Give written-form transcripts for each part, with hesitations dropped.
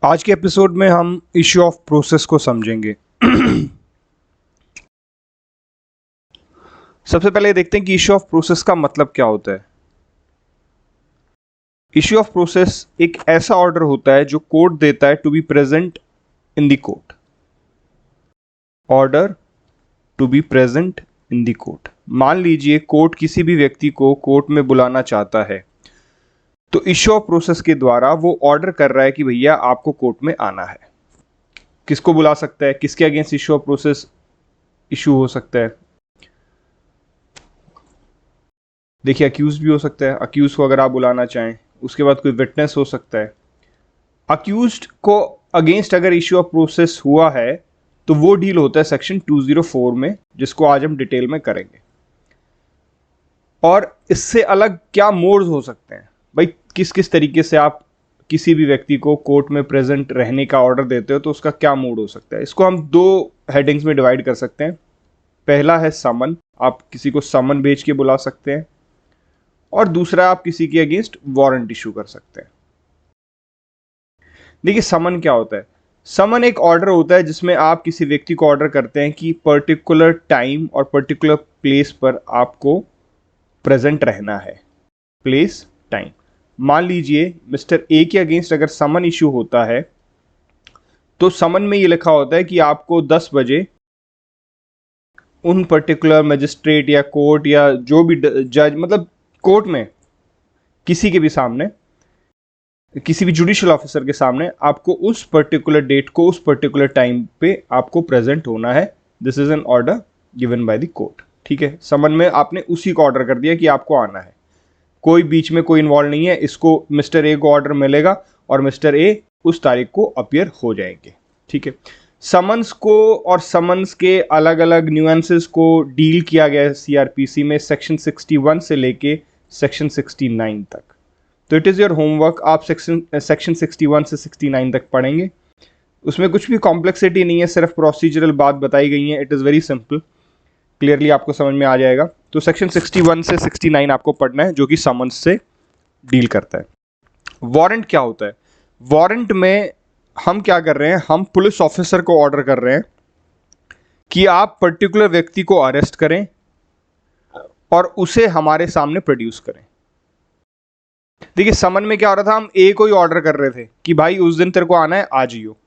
आज के एपिसोड में हम इश्यू ऑफ प्रोसेस को समझेंगे। सबसे पहले देखते हैं कि इश्यू ऑफ प्रोसेस का मतलब क्या होता है। इश्यू ऑफ प्रोसेस एक ऐसा ऑर्डर होता है जो कोर्ट देता है to be present in the court. Order to be present in the court. मान लीजिए कोर्ट किसी भी व्यक्ति को कोर्ट में बुलाना चाहता है, तो इश्यू ऑफ प्रोसेस के द्वारा वो ऑर्डर कर रहा है कि भैया आपको कोर्ट में आना है। किसको बुला सकता है, किसके against issue of process issue हो सकता है? देखिए, अक्यूज भी हो सकता है। अक्यूज को अगर आप बुलाना चाहें, उसके बाद कोई विटनेस हो सकता है। अक्यूज्ड को अगेंस्ट अगर इश्यू ऑफ प्रोसेस हुआ है तो वो डील होता है सेक्शन 204 में, जिसको आज हम डिटेल में करेंगे। और इससे अलग क्या मोड्स हो सकते हैं भाई, किस किस तरीके से आप किसी भी व्यक्ति को कोर्ट में प्रेजेंट रहने का ऑर्डर देते हो तो उसका क्या मोड हो सकता है। इसको हम दो हेडिंग्स में डिवाइड कर सकते हैं। पहला है समन, आप किसी को समन भेज के बुला सकते हैं, और दूसरा आप किसी के अगेंस्ट वारंट इशू कर सकते हैं। देखिए, समन क्या होता है? समन एक ऑर्डर होता है जिसमें आप किसी व्यक्ति को ऑर्डर करते हैं कि पर्टिकुलर टाइम और पर्टिकुलर प्लेस पर आपको प्रेजेंट रहना है। Place, time. मान लीजिए मिस्टर ए के अगेंस्ट अगर समन इशू होता है तो समन में ये लिखा होता है कि आपको 10 बजे उन पर्टिकुलर मजिस्ट्रेट या कोर्ट या जो भी जज, मतलब कोर्ट में किसी के भी सामने, किसी भी जुडिशियल ऑफिसर के सामने आपको उस पर्टिकुलर डेट को उस पर्टिकुलर टाइम पे आपको प्रेजेंट होना है। This is an order given by the court. ठीक है, समन में आपने उसी को ऑर्डर कर दिया कि आपको आना है। कोई बीच में कोई इन्वॉल्व नहीं है। इसको मिस्टर ए को ऑर्डर मिलेगा और मिस्टर ए उस तारीख को अपीयर हो जाएंगे। ठीक है, समन्स को और समन्स के अलग अलग न्यूएंसेस को डील किया गया है सीआरपीसी में सेक्शन 61 से लेके सेक्शन 69 तक। तो इट इज़ योर होमवर्क, आप सेक्शन 61 से 69 तक पढ़ेंगे। उसमें कुछ भी कॉम्प्लेक्सिटी नहीं है, सिर्फ प्रोसीजरल बात बताई गई है। It is very simple, clearly आपको समझ में आ जाएगा। तो सेक्शन 61 से 69 आपको पढ़ना है, जो कि समन्स से डील करता है। वारंट क्या होता है? वारंट में हम क्या कर रहे हैं, हम पुलिस ऑफिसर को ऑर्डर कर रहे हैं कि आप पर्टिकुलर व्यक्ति को अरेस्ट करें और उसे हमारे सामने प्रोड्यूस करें। देखिए, समन में क्या हो रहा था, हम ए को ही ऑर्डर कर रहे थे कि भाई उस दिन तेरे को आना है, आ जाइयो।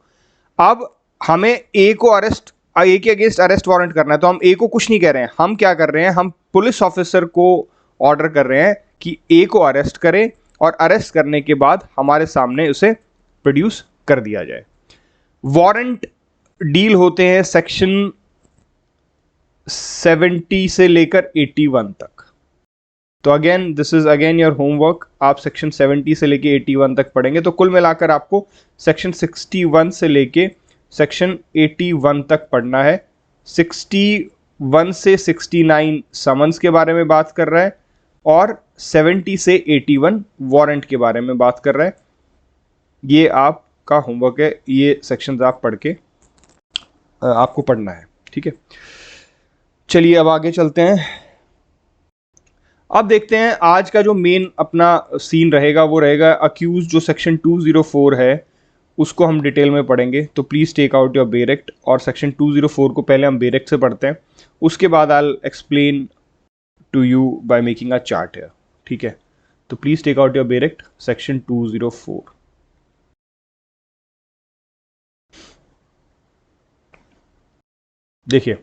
अब हमें ए को ए के अगेंस्ट अरेस्ट वारंट करना है, तो हम ए को कुछ नहीं कह रहे हैं। हम क्या कर रहे हैं, हम पुलिस ऑफिसर को ऑर्डर कर रहे हैं कि ए को अरेस्ट करें और अरेस्ट करने के बाद हमारे सामने उसे प्रोड्यूस कर दिया जाए। वारंट डील होते हैं सेक्शन 70 से लेकर 81 तक। तो again this is again your homework, आप सेक्शन 70 से लेके 81 तक पढ़ेंगे। तो कुल मिलाकर आपको सेक्शन 61 से लेके सेक्शन 81 तक पढ़ना है। 61 से 69 समन्स के बारे में बात कर रहा है और 70 से 81 वारंट के बारे में बात कर रहा है। ये आपका होमवर्क है, ये सेक्शंस आप पढ़ के आपको पढ़ना है। ठीक है, चलिए अब आगे चलते हैं। अब देखते हैं आज का जो मेन अपना सीन रहेगा, वो रहेगा अक्यूज। जो सेक्शन 204 है उसको हम डिटेल में पढ़ेंगे। तो प्लीज़ टेक आउट योर बेरेक्ट, और सेक्शन 204 को पहले हम बेरेक्ट से पढ़ते हैं, उसके बाद I will explain to you by making a chart है। ठीक है, तो please take out your bare act, section 204। देखिए,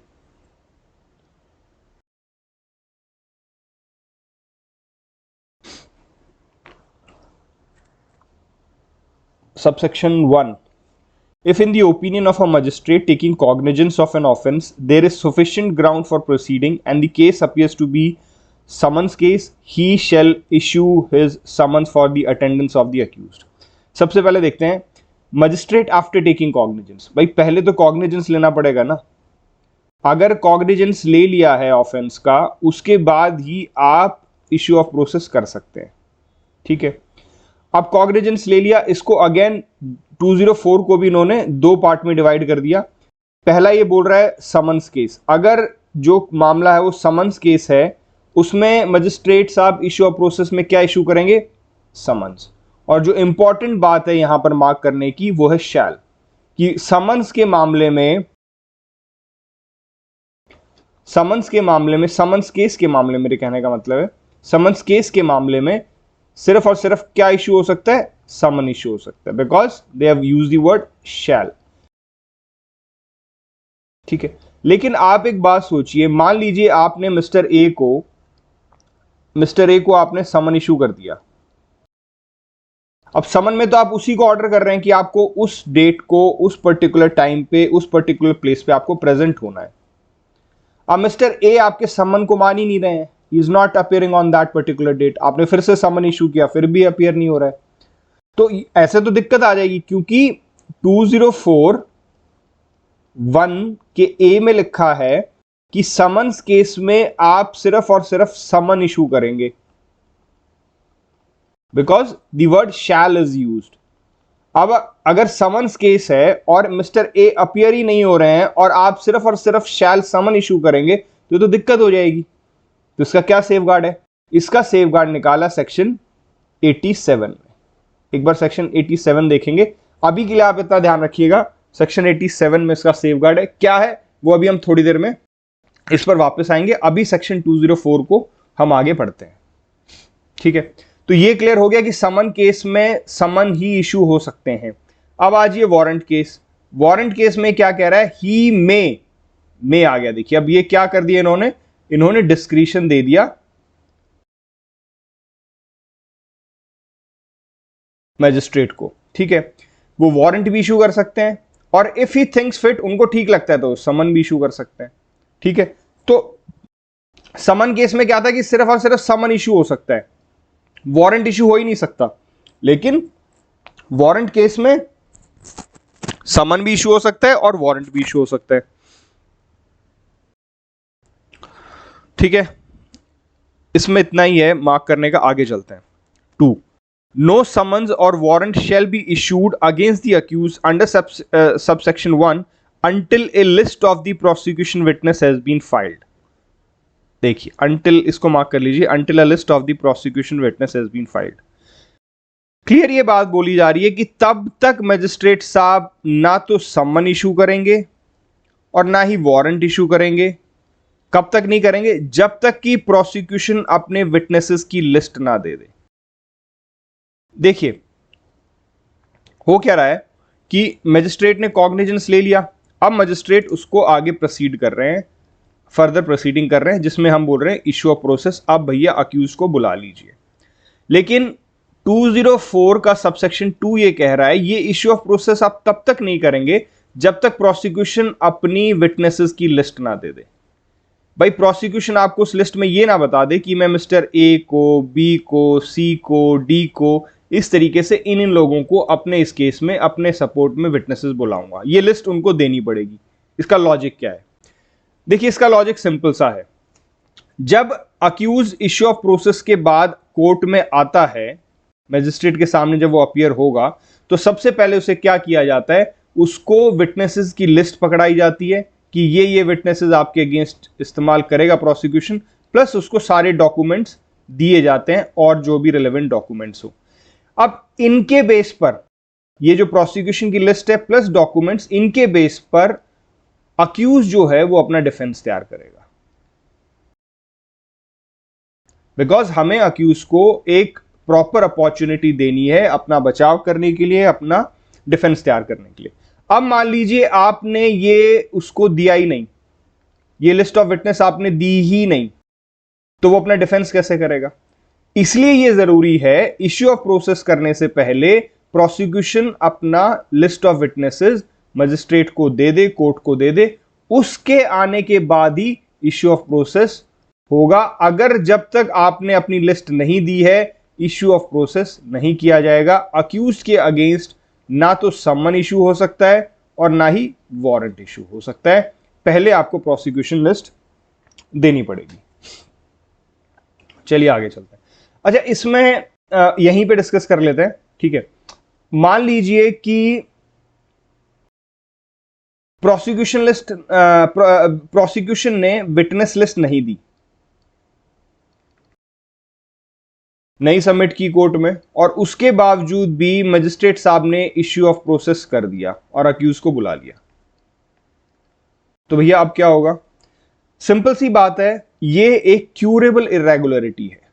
subsection 1, if in the opinion of a magistrate taking cognizance of an offence there is sufficient ground for proceeding and the case appears to be summons case, he shall issue his summons for the attendance of the accused। सबसे पहले देखते हैं magistrate after taking cognizance. भाई पहले तो cognizance लेना पड़ेगा ना। अगर कॉग्निजेंस ले लिया है ऑफेंस का, उसके बाद ही आप इश्यू ऑफ प्रोसेस कर सकते हैं। ठीक है, अब कॉग्निजेंस ले लिया, इसको अगेन 204 को भी इन्होंने दो पार्ट में डिवाइड कर दिया। पहला ये बोल रहा है समन्स केस। अगर जो मामला है वो समन्स केस है, उसमें मजिस्ट्रेट साहब इश्यू ऑफ प्रोसेस में क्या इशू करेंगे? समन्स। और जो इंपॉर्टेंट बात है यहां पर मार्क करने की वो है शैल, कि समन्स के मामले में, समन्स केस के मामले में, मेरे कहने का मतलब है समन्स केस के मामले में सिर्फ और सिर्फ क्या इशू हो सकता है, समन इशू हो सकता है, because they have used the word shall. ठीक है, लेकिन आप एक बात सोचिए, मान लीजिए आपने मिस्टर ए को आपने समन इशू कर दिया। अब समन में तो आप उसी को ऑर्डर कर रहे हैं कि आपको उस डेट को, उस पर्टिकुलर टाइम पे, उस पर्टिकुलर प्लेस पे आपको प्रेजेंट होना है। अब मिस्टर ए आपके समन को मान ही नहीं रहे हैं, he is not appearing on that particular date. आपने फिर से समन इशू किया, फिर भी अपियर नहीं हो रहा है, तो ऐसे तो दिक्कत आ जाएगी, क्योंकि 2041 के ए में लिखा है कि समन्स केस में आप सिर्फ और सिर्फ समन इशू करेंगे, because the word shall is used. अब अगर समन्स केस है और मिस्टर ए अपियर ही नहीं हो रहे हैं और आप सिर्फ और सिर्फ शैल समन इशू करेंगे तो दिक्कत हो जाएगी। तो इसका क्या सेफगार्ड है? इसका सेफगार्ड निकाला सेक्शन 87 में। एक बार सेक्शन 87 देखेंगे, अभी के लिए आप इतना ध्यान रखिएगा, सेक्शन 87 में इसका सेफगार्ड है। क्या है वो अभी हम थोड़ी देर में इस पर वापस आएंगे, अभी सेक्शन 204 को हम आगे पढ़ते हैं। ठीक है, तो ये क्लियर हो गया कि समन केस में समन ही इशू हो सकते हैं। अब आज ये वारंट केस, वारंट केस में क्या कह रहा है, ही मे आ गया। देखिए अब ये क्या कर दिया इन्होंने डिस्क्रिशन दे दिया मैजिस्ट्रेट को। ठीक है, वो वारंट भी इशू कर सकते हैं और इफ ही थिंक्स फिट, उनको ठीक लगता है तो समन भी इशू कर सकते हैं। ठीक है, तो समन केस में क्या था कि सिर्फ और सिर्फ समन इशू हो सकता है, वारंट इशू हो ही नहीं सकता। लेकिन वारंट केस में समन भी इशू हो सकता है और वारंट भी इशू हो सकता है। ठीक है, इसमें इतना ही है मार्क करने का, आगे चलते हैं। 2, no summons or warrant shall be issued against the accused under subsection 1 until a list of the prosecution witness has been filed। देखिए until, इसको मार्क कर लीजिए, until a list of the prosecution witness has been filed। Clear ये बात बोली जा रही है कि तब तक मजिस्ट्रेट साहब ना तो समन इशू करेंगे और ना ही वारंट इशू करेंगे। कब तक नहीं करेंगे? जब तक कि प्रोसिक्यूशन अपने विटनेसेस की लिस्ट ना दे दे। देखिए हो क्या रहा है कि मजिस्ट्रेट ने कॉग्निजेंस ले लिया, अब मजिस्ट्रेट उसको आगे प्रोसीड कर रहे हैं, फर्दर प्रोसीडिंग कर रहे हैं, जिसमें हम बोल रहे हैं इशू ऑफ प्रोसेस। अब भैया अक्यूज को बुला लीजिए। लेकिन 204 का सबसेक्शन 2 ये कह रहा है ये इशू ऑफ प्रोसेस आप तब तक नहीं करेंगे जब तक प्रोसिक्यूशन अपनी विटनेसेस की लिस्ट ना दे दे। भाई प्रोसिक्यूशन आपको उस लिस्ट में ये ना बता दे कि मैं मिस्टर ए को, बी को, सी को, डी को, इस तरीके से इन लोगों को अपने इस केस में अपने सपोर्ट में विटनेसेस बुलाऊंगा, ये लिस्ट उनको देनी पड़ेगी। इसका लॉजिक क्या है? देखिए इसका लॉजिक सिंपल सा है, जब अक्यूज इश्यू ऑफ प्रोसेस के बाद कोर्ट में आता है, मैजिस्ट्रेट के सामने जब वो अपीयर होगा, तो सबसे पहले उसे क्या किया जाता है, उसको विटनेसेस की लिस्ट पकड़ाई जाती है कि ये विटनेसेस आपके अगेंस्ट इस्तेमाल करेगा प्रोसिक्यूशन, प्लस उसको सारे डॉक्यूमेंट्स दिए जाते हैं और जो भी रिलेवेंट डॉक्यूमेंट्स हो। अब इनके बेस पर, ये जो प्रोसिक्यूशन की लिस्ट है प्लस डॉक्यूमेंट्स, इनके बेस पर अक्यूज जो है वो अपना डिफेंस तैयार करेगा। बिकॉज हमें अक्यूज को एक प्रॉपर अपॉर्चुनिटी देनी है अपना बचाव करने के लिए, अपना डिफेंस तैयार करने के लिए। अब मान लीजिए आपने ये उसको दिया ही नहीं, ये लिस्ट ऑफ विटनेस आपने दी ही नहीं, तो वो अपना डिफेंस कैसे करेगा? इसलिए ये जरूरी है इश्यू ऑफ प्रोसेस करने से पहले प्रोसिक्यूशन अपना लिस्ट ऑफ विटनेसेस मजिस्ट्रेट को दे दे, कोर्ट को दे दे, उसके आने के बाद ही इश्यू ऑफ प्रोसेस होगा। अगर जब तक आपने अपनी लिस्ट नहीं दी है, इश्यू ऑफ प्रोसेस नहीं किया जाएगा। अक्यूज के अगेंस्ट ना तो समन इशू हो सकता है और ना ही वारंट इशू हो सकता है, पहले आपको प्रोसिक्यूशन लिस्ट देनी पड़ेगी। चलिए आगे चलते हैं। अच्छा इसमें यहीं पे डिस्कस कर लेते हैं। ठीक है, मान लीजिए कि प्रोसिक्यूशन ने विटनेस लिस्ट नहीं दी, नहीं सबमिट की कोर्ट में, और उसके बावजूद भी मजिस्ट्रेट साहब ने इश्यू ऑफ प्रोसेस कर दिया और अक्यूज को बुला लिया, तो भैया अब क्या होगा? सिंपल सी बात है, ये एक क्यूरेबल इरेगुलरिटी है।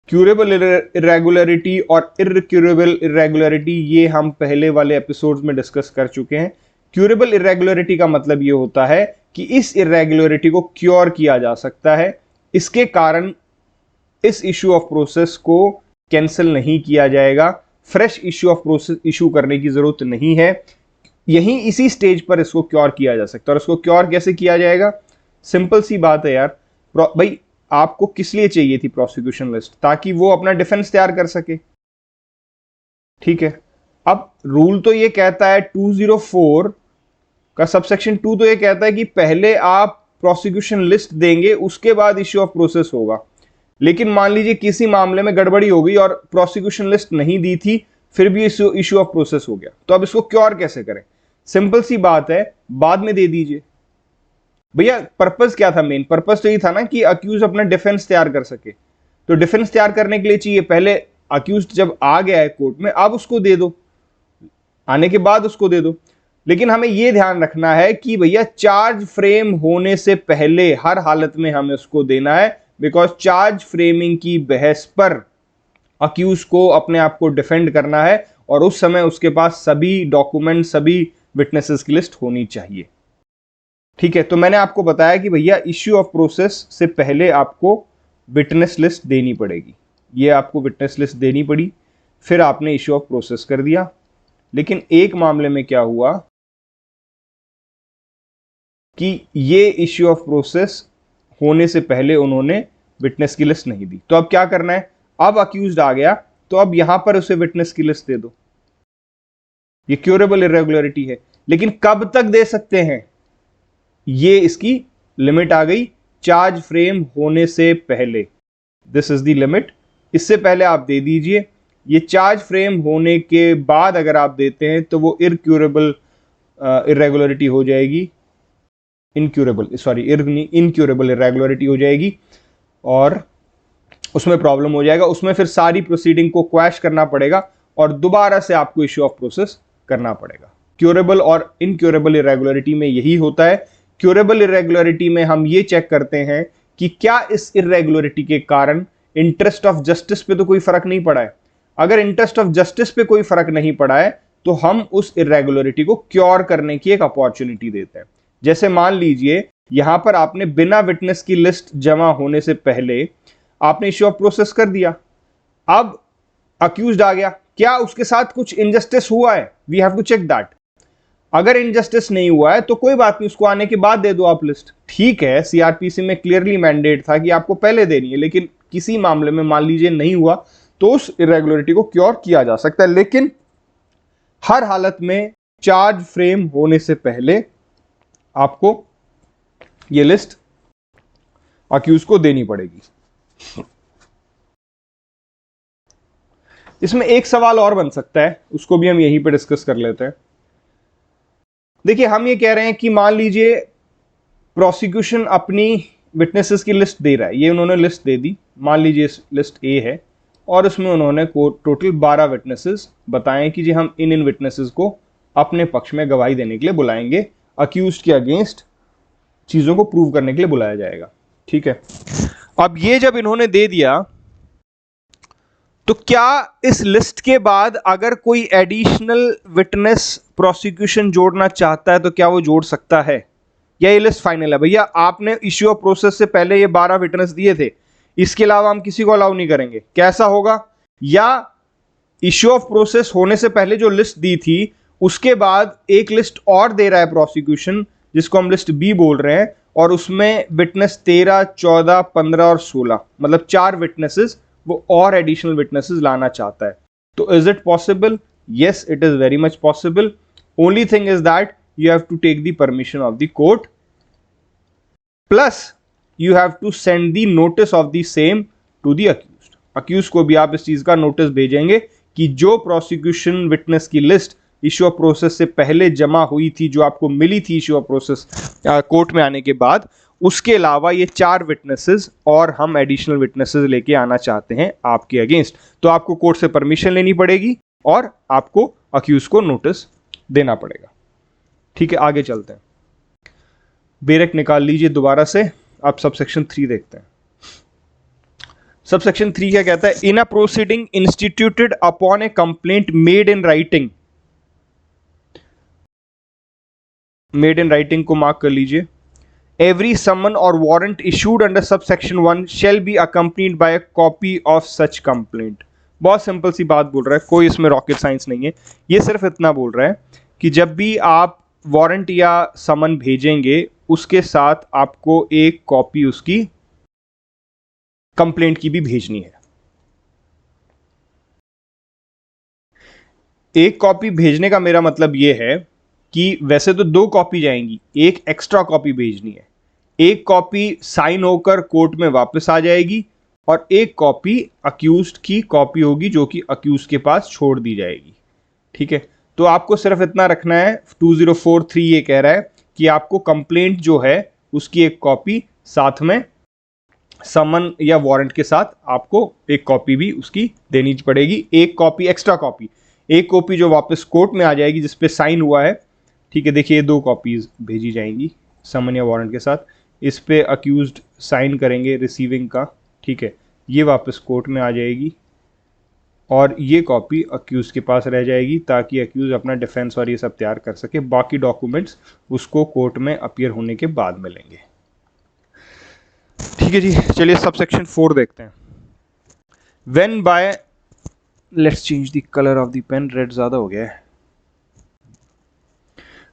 क्यूरेबल इरेगुलरिटी और इरक्यूरेबल इरेगुलरिटी ये हम पहले वाले एपिसोड्स में डिस्कस कर चुके हैं। क्यूरेबल इरेगुलरिटी का मतलब ये होता है कि इस इरेगुलरिटी को क्योर किया जा सकता है, इसके कारण इस इश्यू ऑफ प्रोसेस को कैंसिल नहीं किया जाएगा, fresh issue of process issue करने की जरूरत नहीं है, यहीं इसी स्टेज पर इसको क्योर किया जा सकता है। और इसको क्योर कैसे किया जाएगा? सिंपल सी बात है यार भाई, आपको किस लिए चाहिए थी प्रोसिक्यूशन लिस्ट? ताकि वो अपना डिफेंस तैयार कर सके, ठीक है। अब रूल तो ये कहता है 204 का सबसेक्शन 2 तो ये कहता है कि पहले आप प्रोसिक्यूशन लिस्ट देंगे, उसके बाद इश्यू ऑफ प्रोसेस होगा। लेकिन मान लीजिए किसी मामले में गड़बड़ी हो गई और प्रोसिक्यूशन लिस्ट नहीं दी थी, फिर भी इश्यू ऑफ प्रोसेस हो गया, तो अब इसको क्योर कैसे करें? सिंपल सी बात है, बाद में दे दीजिए। भैया पर्पस क्या था? मेन पर्पस तो ये था ना कि अक्यूज अपना डिफेंस तैयार कर सके। तो डिफेंस तैयार करने के लिए चाहिए पहले अक्यूज जब आ गया है कोर्ट में, अब उसको दे दो, आने के बाद उसको दे दो। लेकिन हमें यह ध्यान रखना है कि भैया चार्ज फ्रेम होने से पहले हर हालत में हमें उसको देना है, बिकॉज चार्ज फ्रेमिंग की बहस पर अक्यूज को अपने आप को डिफेंड करना है, और उस समय उसके पास सभी डॉक्यूमेंट, सभी विटनेसेस की लिस्ट होनी चाहिए, ठीक है। तो मैंने आपको बताया कि भैया इश्यू ऑफ प्रोसेस से पहले आपको विटनेस लिस्ट देनी पड़ेगी, ये आपको विटनेस लिस्ट देनी पड़ी, फिर आपने इश्यू ऑफ प्रोसेस कर दिया। लेकिन एक मामले में क्या हुआ कि ये इश्यू ऑफ प्रोसेस होने से पहले उन्होंने विटनेस की लिस्ट नहीं दी। तो अब क्या करना है? अब अक्यूज्ड आ गया, तो अब यहां पर उसे विटनेस की लिस्ट दे दो, ये क्यूरेबल इरेगुलरिटी है। लेकिन कब तक दे सकते हैं? ये इसकी लिमिट आ गई, चार्ज फ्रेम होने से पहले, दिस इज द लिमिट। इससे पहले आप दे दीजिए, ये चार्ज फ्रेम होने के बाद अगर आप देते हैं तो वो इनक्यूरेबल इरेगुलरिटी हो जाएगी, इनक्यूरेबल इरेगुलरिटी हो जाएगी, और उसमें प्रॉब्लम हो जाएगा। उसमें फिर सारी प्रोसीडिंग को क्वैश करना पड़ेगा और दोबारा से आपको इश्यू ऑफ प्रोसेस करना पड़ेगा। क्यूरेबल और इनक्यूरेबल इरेगुलरिटी में यही होता है। क्यूरेबल इरेगुलरिटी में हम ये चेक करते हैं कि क्या इस इरेगुलरिटी के कारण इंटरेस्ट ऑफ जस्टिस पे तो कोई फर्क नहीं पड़ा है। अगर इंटरेस्ट ऑफ जस्टिस पे कोई फर्क नहीं पड़ा है तो हम उस इरेगुलरिटी को क्योर करने की एक अपॉर्चुनिटी देते हैं। जैसे मान लीजिए यहां पर आपने बिना विटनेस की लिस्ट जमा होने से पहले आपने इश्यू ऑफ प्रोसेस कर दिया, अब अक्यूज्ड आ गया, क्या उसके साथ कुछ इनजस्टिस हुआ है? We have to check that. अगर इनजस्टिस नहीं हुआ है तो कोई बात नहीं, उसको आने के बाद दे दो आप लिस्ट, ठीक है। सीआरपीसी में क्लियरली मैंडेट था कि आपको पहले देनी है, लेकिन किसी मामले में मान लीजिए नहीं हुआ तो उस इरेगुलरिटी को क्योर किया जा सकता है। लेकिन हर हालत में चार्ज फ्रेम होने से पहले आपको यह लिस्ट अक्यूज को देनी पड़ेगी। इसमें एक सवाल और बन सकता है, उसको भी हम यहीं पे डिस्कस कर लेते हैं। देखिए हम ये कह रहे हैं कि मान लीजिए प्रोसिक्यूशन अपनी विटनेसेस की लिस्ट दे रहा है, ये उन्होंने लिस्ट दे दी, मान लीजिए लिस्ट ए है, और उसमें उन्होंने टोटल 12 विटनेसेस बताएं कि जी हम इन विटनेसेस को अपने पक्ष में गवाही देने के लिए बुलाएंगे, अक्यूज्ड के अगेंस्ट चीजों को प्रूव करने के लिए बुलाया जाएगा, ठीक है। अब ये जब इन्होंने दे दिया तो क्या इस लिस्ट के बाद अगर कोई एडिशनल विटनेस प्रोसिक्यूशन जोड़ना चाहता है तो क्या वो जोड़ सकता है, या ये लिस्ट फाइनल है? भैया आपने इश्यू ऑफ प्रोसेस से पहले ये 12 विटनेस दिए थे, इसके अलावा हम किसी को अलाउ नहीं करेंगे, कैसा होगा? या इश्यू ऑफ प्रोसेस होने से पहले जो लिस्ट दी थी उसके बाद एक लिस्ट और दे रहा है प्रोसिक्यूशन, जिसको हम लिस्ट बी बोल रहे हैं, और उसमें विटनेस 13, 14, 15 और 16, मतलब 4 विटनेसेस वो और एडिशनल विटनेसेस लाना चाहता है। तो is it possible? Yes, it is very much possible. Only thing is that you have to take the permission of the court, plus you have to send the notice of the same to the accused। accused को भी आप इस चीज का notice भेजेंगे कि जो prosecution witness की लिस्ट इश्यू ऑफ प्रोसेस से पहले जमा हुई थी, जो आपको मिली थी इश्यू ऑफ प्रोसेस कोर्ट में आने के बाद, उसके अलावा ये 4 विटनेसेस और हम एडिशनल विटनेसेस लेके आना चाहते हैं आपके अगेंस्ट, तो आपको कोर्ट से परमिशन लेनी पड़ेगी और आपको अक्यूज को नोटिस देना पड़ेगा। ठीक है, आगे चलते हैं। बेरेक निकाल लीजिए दोबारा से। आप सबसेक्शन 3 देखते हैं। सबसेक्शन 3 क्या कहता है? In a proceeding instituted upon a complaint made in writing, made in writing को मार्क कर लीजिए। एवरी समन और warrant issued under subsection 1 shall be accompanied by a copy of such complaint. बहुत सिंपल सी बात बोल रहा है, कोई इसमें रॉकेट साइंस नहीं है। ये सिर्फ इतना बोल रहा है कि जब भी आप वारंट या समन भेजेंगे उसके साथ आपको एक कॉपी उसकी कंप्लेंट की भी भेजनी है। एक कॉपी भेजने का मेरा मतलब यह है कि वैसे तो 2 कॉपी जाएंगी, एक एक्स्ट्रा कॉपी भेजनी है। एक कॉपी साइन होकर कोर्ट में वापस आ जाएगी और एक कॉपी अक्यूज्ड की कॉपी होगी जो कि अक्यूज के पास छोड़ दी जाएगी। ठीक है, तो आपको सिर्फ इतना रखना है। 2043 ये कह रहा है कि आपको कंप्लेंट जो है उसकी एक कॉपी साथ में समन या वारंट के साथ आपको एक कॉपी भी उसकी देनी पड़ेगी। एक कॉपी एक्स्ट्रा कॉपी, एक कॉपी जो वापस कोर्ट में आ जाएगी जिस पे साइन हुआ है। ठीक है, देखिए 2 कॉपीज भेजी जाएंगी समन या वारंट के साथ। इस पे अक्यूज्ड साइन करेंगे रिसीविंग का। ठीक है, ये वापस कोर्ट में आ जाएगी और ये कॉपी अक्यूज के पास रह जाएगी ताकि अक्यूज अपना डिफेंस और ये सब तैयार कर सके। बाकी डॉक्यूमेंट्स उसको कोर्ट में अपीयर होने के बाद मिलेंगे। ठीक है जी, चलिए सबसेक्शन 4 देखते हैं। When by, let's change the colour of the pen, red ज्यादा हो गया है।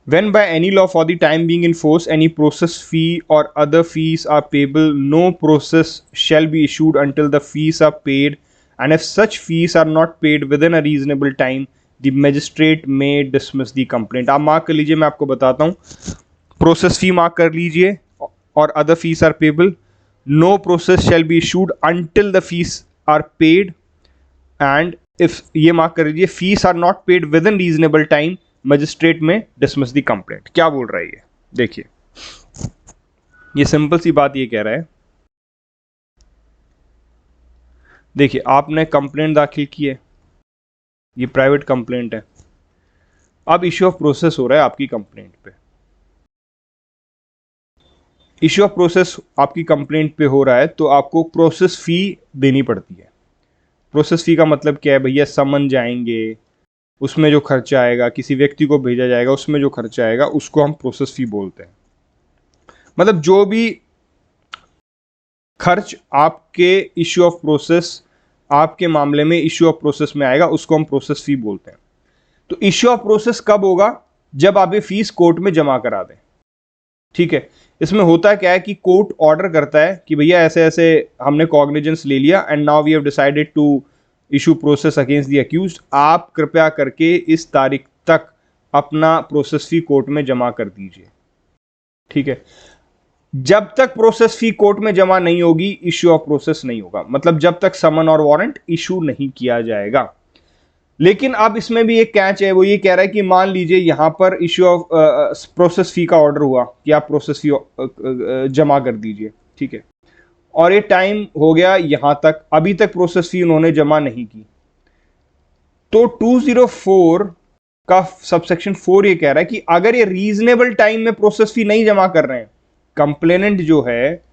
When by any law for the time being in force any process fee or other fees are payable, no process shall be issued until the fees are paid, and if such fees are not paid within a reasonable time, the magistrate may dismiss the complaint. आप mark कर लीजिए, मैं आपको बताता हूँ। Process फी mark कर लीजिए और other fees are payable. No process shall be issued until the fees are paid, and if ये मार्क कर लीजिए fees are not paid within reasonable time, magistrate may dismiss the complaint. क्या बोल रहा है ये? देखिए, ये सिंपल सी बात ये कह रहा है। देखिए, आपने कंप्लेंट दाखिल की है, ये प्राइवेट कंप्लेंट है। अब इश्यू ऑफ प्रोसेस हो रहा है आपकी कंप्लेंट पे। इश्यू ऑफ प्रोसेस आपकी कंप्लेंट पे हो रहा है तो आपको प्रोसेस फी देनी पड़ती है। प्रोसेस फी का मतलब क्या है भैया? समन जाएंगे, उसमें जो खर्चा आएगा, किसी व्यक्ति को भेजा जाएगा, उसमें जो खर्चा आएगा, उसको हम प्रोसेस फी बोलते हैं। मतलब जो भी खर्च आपके इश्यू ऑफ प्रोसेस, आपके मामले में इश्यू ऑफ प्रोसेस में आएगा, उसको हम प्रोसेस फी बोलते हैं। तो इश्यू ऑफ प्रोसेस कब होगा? जब आप ये फीस कोर्ट में जमा करा दें। ठीक है, इसमें होता क्या है कि कोर्ट ऑर्डर करता है कि भैया ऐसे ऐसे हमने कॉग्निजेंस ले लिया and now we have decided to issue process against the accused. आप कृपया करके इस तारीख तक अपना प्रोसेस फी कोर्ट में जमा कर दीजिए। ठीक है, जब तक प्रोसेस फी कोर्ट में जमा नहीं होगी इश्यू ऑफ प्रोसेस नहीं होगा, मतलब जब तक समन और वारंट इशू नहीं किया जाएगा। लेकिन अब इसमें भी एक कैच है, वो ये कह रहा है कि मान लीजिए यहां पर इश्यू ऑफ प्रोसेस फी का ऑर्डर हुआ कि आप प्रोसेस फी जमा कर दीजिए। ठीक है, और ये टाइम हो गया यहां तक, अभी तक प्रोसेस फी उन्होंने जमा नहीं की, तो 204 का सबसेक्शन 4 ये कह रहा है कि अगर ये रीजनेबल टाइम में प्रोसेस फी नहीं जमा कर रहे हैं, कंप्लेनेंट जो है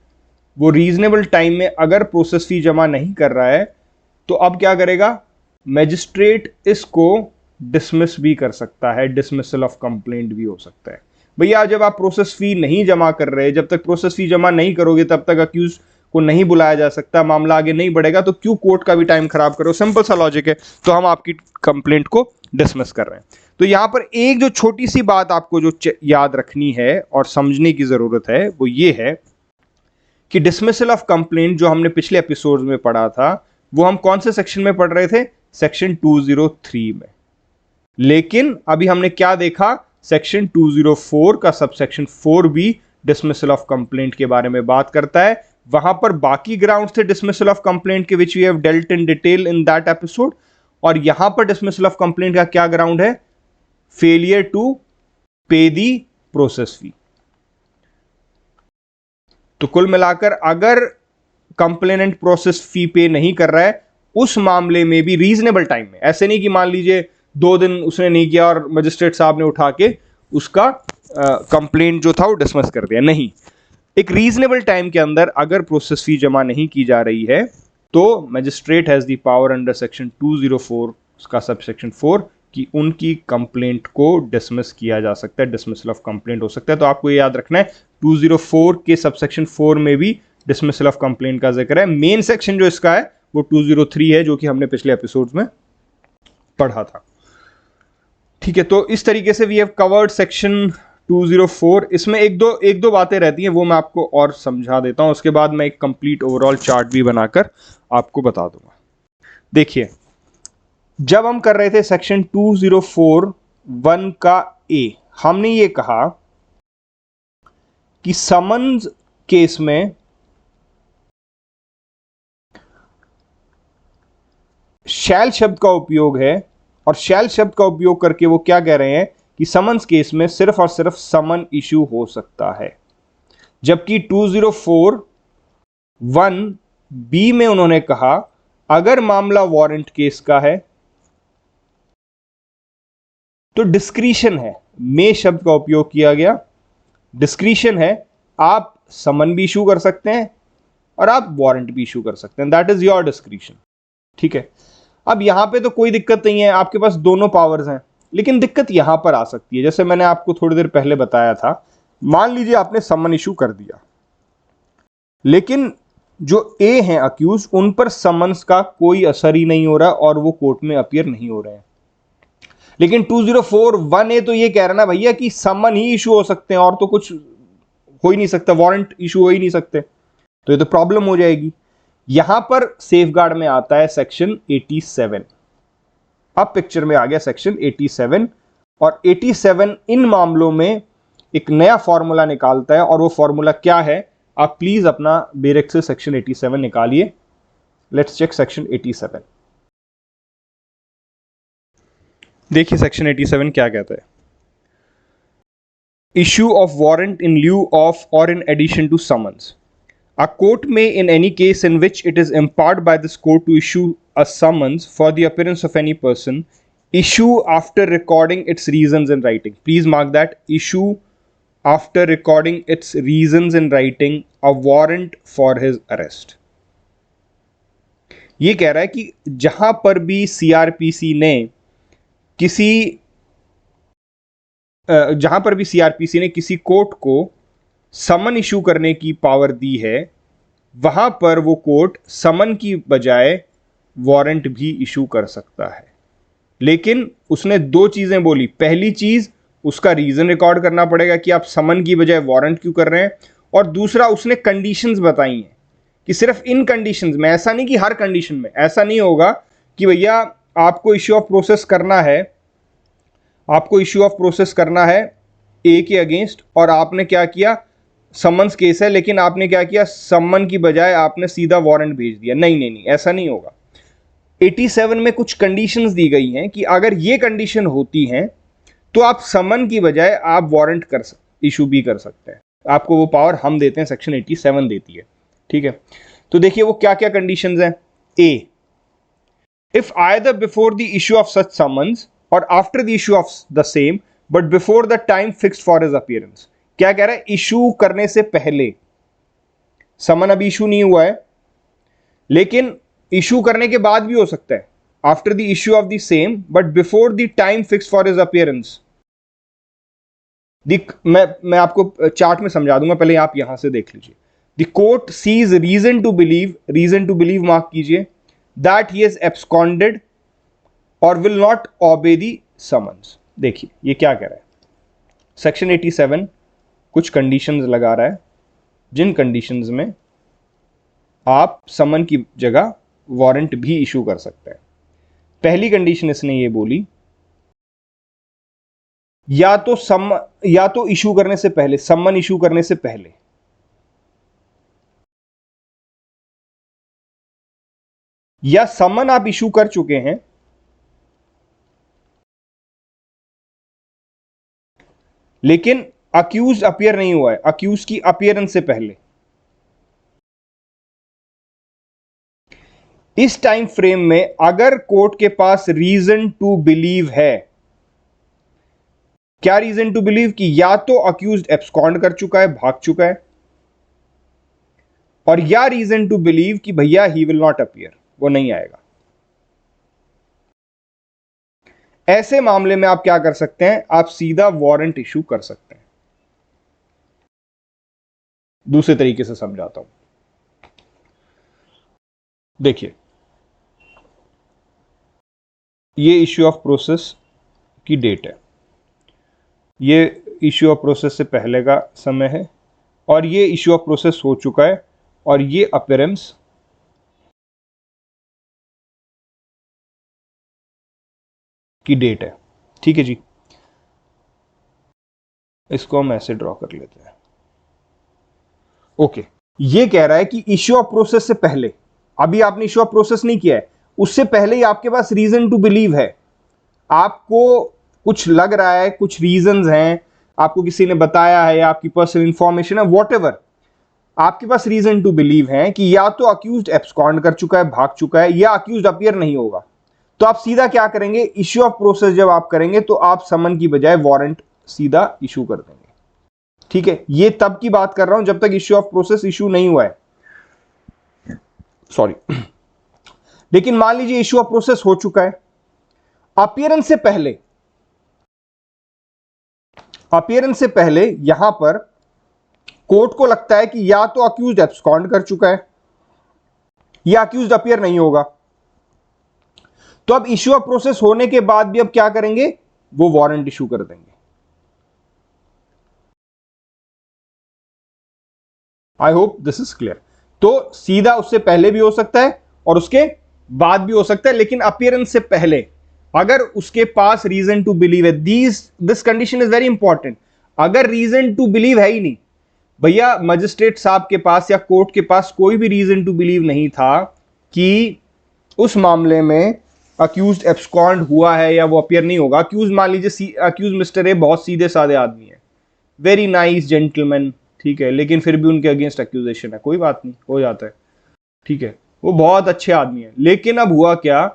वो रीजनेबल टाइम में अगर प्रोसेस फी जमा नहीं कर रहा है, तो अब क्या करेगा? मैजिस्ट्रेट इसको डिसमिस भी कर सकता है, डिसमिसल ऑफ कंप्लेंट भी हो सकता है। भैया जब आप प्रोसेस फी नहीं जमा कर रहे, जब तक प्रोसेस फी जमा नहीं करोगे तब तक अक्यूज को नहीं बुलाया जा सकता, मामला आगे नहीं बढ़ेगा, तो क्यों कोर्ट का भी टाइम खराब करो? सिंपल सा लॉजिक है। तो हम आपकी कंप्लेंट को डिसमिस कर रहे हैं। तो यहां पर एक जो छोटी सी बात आपको जो याद रखनी है और समझने की जरूरत है वो ये है कि डिसमिसल ऑफ कंप्लेंट जो हमने पिछले एपिसोड में पढ़ा था वो हम कौन से सेक्शन में पढ़ रहे थे? सेक्शन 203 में। लेकिन अभी हमने क्या देखा? सेक्शन 204 का सबसेक्शन 4 भी डिसमिसल ऑफ कंप्लेंट के बारे में बात करता है। वहां पर बाकी ग्राउंड्स थे डिसमिसल ऑफ कंप्लेंट के, which we have dealt in detail in that episode, और यहां पर डिसमिसल ऑफ कंप्लेंट का क्या ग्राउंड है? फेलियर टू पे दी प्रोसेस फी। तो कुल मिलाकर अगर कंप्लेनेंट प्रोसेस फी पे नहीं कर रहा है उस मामले में भी रीजनेबल टाइम में, ऐसे नहीं कि मान लीजिए 2 दिन उसने नहीं किया और मजिस्ट्रेट साहब ने उठा के उसका कंप्लेंट जो था वो डिसमिस कर दिया, नहीं, एक रीजनेबल टाइम के अंदर अगर प्रोसेस फी जमा नहीं की जा रही है तो magistrate has the power under section 204 का सब सेक्शन 4 कि उनकी कंप्लेंट को डिसमिस किया जा सकता है, डिसमिसल ऑफ कंप्लेंट हो सकता है। तो आपको ये याद रखना है 204 के सबसेक्शन 4 में भी डिसमिसल ऑफ कंप्लेंट का जिक्र है। मेन सेक्शन जो इसका है वो 203 है, जो कि हमने पिछले एपिसोड्स में पढ़ा था। ठीक है, तो इस तरीके से वी हैव कवर्ड सेक्शन 204। इसमें एक दो बातें रहती हैं, वो मैं आपको और समझा देता हूं, उसके बाद मैं एक कंप्लीट ओवरऑल चार्ट भी बनाकर आपको बता दूंगा। देखिए, जब हम कर रहे थे सेक्शन 204(1) का ए, हमने ये कहा कि समन्स केस में शैल शब्द का उपयोग है, और शैल शब्द का उपयोग करके वो क्या कह रहे हैं कि समन्स केस में सिर्फ और सिर्फ समन इशू हो सकता है। जबकि 204(1)(b) में उन्होंने कहा अगर मामला वारंट केस का है तो डिस्क्रिशन है, मे शब्द का उपयोग किया गया, डिस्क्रिशन है, आप समन भी इशू कर सकते हैं और आप वारंट भी इशू कर सकते हैं, दैट इज योर डिस्क्रिशन। ठीक है, अब यहां पे तो कोई दिक्कत नहीं है, आपके पास दोनों पावर्स हैं, लेकिन दिक्कत यहां पर आ सकती है। जैसे मैंने आपको थोड़ी देर पहले बताया था, मान लीजिए आपने समन इशू कर दिया, लेकिन जो ए हैं अक्यूज, उन पर समन्स का कोई असर ही नहीं हो रहा और वो कोर्ट में अपीयर नहीं हो रहे हैं। लेकिन 204(1)(a) तो ये कह रहा ना भैया कि समन ही इशू हो सकते हैं और तो कुछ हो ही नहीं सकता, वारंट इशू हो ही नहीं सकते, तो ये तो प्रॉब्लम हो जाएगी। यहां पर सेफगार्ड में आता है सेक्शन 87। अब पिक्चर में आ गया सेक्शन 87, और 87 इन मामलों में एक नया फॉर्मूला निकालता है, और वो फॉर्मूला क्या है, आप प्लीज अपना बेरेक से सेक्शन 87 निकालिए। Let's check section 87। देखिए सेक्शन 87 क्या कहता है। Issue of warrant in lieu of और in addition to summons. A court may, in any case in which it is empowered by this court to issue a summons for the appearance of any person, issue after recording its reasons in writing. Please mark that, issue after recording its reasons in writing a warrant for his arrest. ये कह रहा है कि जहां पर भी CrPC ने किसी कोर्ट को समन इशू करने की पावर दी है, वहां पर वो कोर्ट समन की बजाय वारंट भी इशू कर सकता है। लेकिन उसने दो चीजें बोली, पहली चीज उसका रीजन रिकॉर्ड करना पड़ेगा कि आप समन की बजाय वारंट क्यों कर रहे हैं, और दूसरा उसने कंडीशंस बताई हैं कि सिर्फ इन कंडीशंस में, ऐसा नहीं कि हर कंडीशन में, ऐसा नहीं होगा कि भैया आपको इश्यू ऑफ प्रोसेस करना है ए के अगेंस्ट, और आपने क्या किया, समन्स केस है लेकिन आपने क्या किया, समन की बजाय आपने सीधा वारंट भेज दिया। नहीं नहीं नहीं, ऐसा नहीं होगा। 87 में कुछ कंडीशंस दी गई हैं कि अगर ये कंडीशन होती हैं तो आप समन की बजाय आप वारंट इशू भी कर सकते हैं। आपको वो पावर हम देते हैं, सेक्शन 87 देती है। ठीक है, तो देखिए वो क्या क्या कंडीशंस हैं। A, if either before the issue of such summons और after the issue of the same but before the time fixed for his appearance. क्या कह रहा है, इशू करने से पहले, समन अभी इशू नहीं हुआ है लेकिन इशू करने के बाद भी हो सकता है, after the issue of the same but before the time fixed for his appearance. मैं आपको चार्ट में समझा दूंगा, पहले आप यहां से देख लीजिए। The court sees reason to believe mark कीजिए, that he has absconded or will not obey the summons. देखिए ये क्या कह रहा है, सेक्शन 87 कुछ कंडीशंस लगा रहा है, जिन कंडीशंस में आप समन की जगह वारंट भी इशू कर सकते हैं। पहली कंडीशन इसने ये बोली, या तो इशू करने से पहले, समन इशू करने से पहले, या समन आप इशू कर चुके हैं लेकिन अक्यूज अपीयर नहीं हुआ है, अक्यूज की अपीयरेंस से पहले। इस टाइम फ्रेम में अगर कोर्ट के पास रीजन टू बिलीव है, क्या रीजन टू बिलीव, कि या तो अक्यूज्ड एब्सकॉन्ड कर चुका है, भाग चुका है, और या रीजन टू बिलीव कि भैया ही विल नॉट अपीयर, वो नहीं आएगा। ऐसे मामले में आप क्या कर सकते हैं, आप सीधा वारंट इशू कर सकते हैं। दूसरे तरीके से समझाता हूं, देखिए ये इश्यू ऑफ प्रोसेस की डेट है, ये इश्यू ऑफ प्रोसेस से पहले का समय है, और ये इश्यू ऑफ प्रोसेस हो चुका है, और ये अपीयरेंस की डेट है। ठीक है जी, इसको हम ऐसे ड्रॉ कर लेते हैं। ओके, ये कह रहा है कि इश्यू ऑफ प्रोसेस से पहले, अभी आपने इश्यू ऑफ प्रोसेस नहीं किया है, उससे पहले ही आपके पास रीजन टू बिलीव है, आपको कुछ लग रहा है, कुछ रीजंस हैं, आपको किसी ने बताया है, या आपकी पर्सनल इंफॉर्मेशन है, वॉटएवर, आपके पास रीजन टू बिलीव है कि या तो अक्यूज्ड एब्सकॉन्ड कर चुका है, भाग चुका है, या अक्यूज्ड अपीयर नहीं होगा। तो आप सीधा क्या करेंगे, इश्यू ऑफ प्रोसेस जब आप करेंगे तो आप समन की बजाय वारंट सीधा इशू कर देंगे। ठीक है, ये तब की बात कर रहा हूं जब तक इश्यू ऑफ प्रोसेस इशू नहीं हुआ है, सॉरी। लेकिन मान लीजिए इश्यू ऑफ प्रोसेस हो चुका है, अपीयरेंस से पहले, अपीयरेंस से पहले यहां पर कोर्ट को लगता है कि या तो अक्यूज्ड एब्सकॉन्ड कर चुका है, या अक्यूज्ड अपीयर नहीं होगा, तो अब इश्यू ऑफ प्रोसेस होने के बाद भी अब क्या करेंगे, वो वारंट इशू कर देंगे। I hope this is clear. तो सीधा उससे पहले भी हो सकता है और उसके बाद भी हो सकता है, लेकिन अपीयरेंस से पहले अगर उसके पास रीजन टू बिलीव है, this condition is very important. अगर रीजन टू बिलीव है ही नहीं, भैया मजिस्ट्रेट साहब के पास या कोर्ट के पास कोई भी रीजन टू बिलीव नहीं था कि उस मामले में अक्यूज्ड एब्सकॉन्ड हुआ है या वो अपीयर नहीं होगा। अक्यूज मान लीजिए अक्यूज मिस्टर ए बहुत सीधे साधे आदमी है, वेरी नाइस जेंटलमैन, ठीक है, लेकिन फिर भी उनके अगेंस्ट एक्यूजेशन है, कोई बात नहीं, हो जाता है, ठीक है, वो बहुत अच्छे आदमी है। लेकिन अब हुआ क्या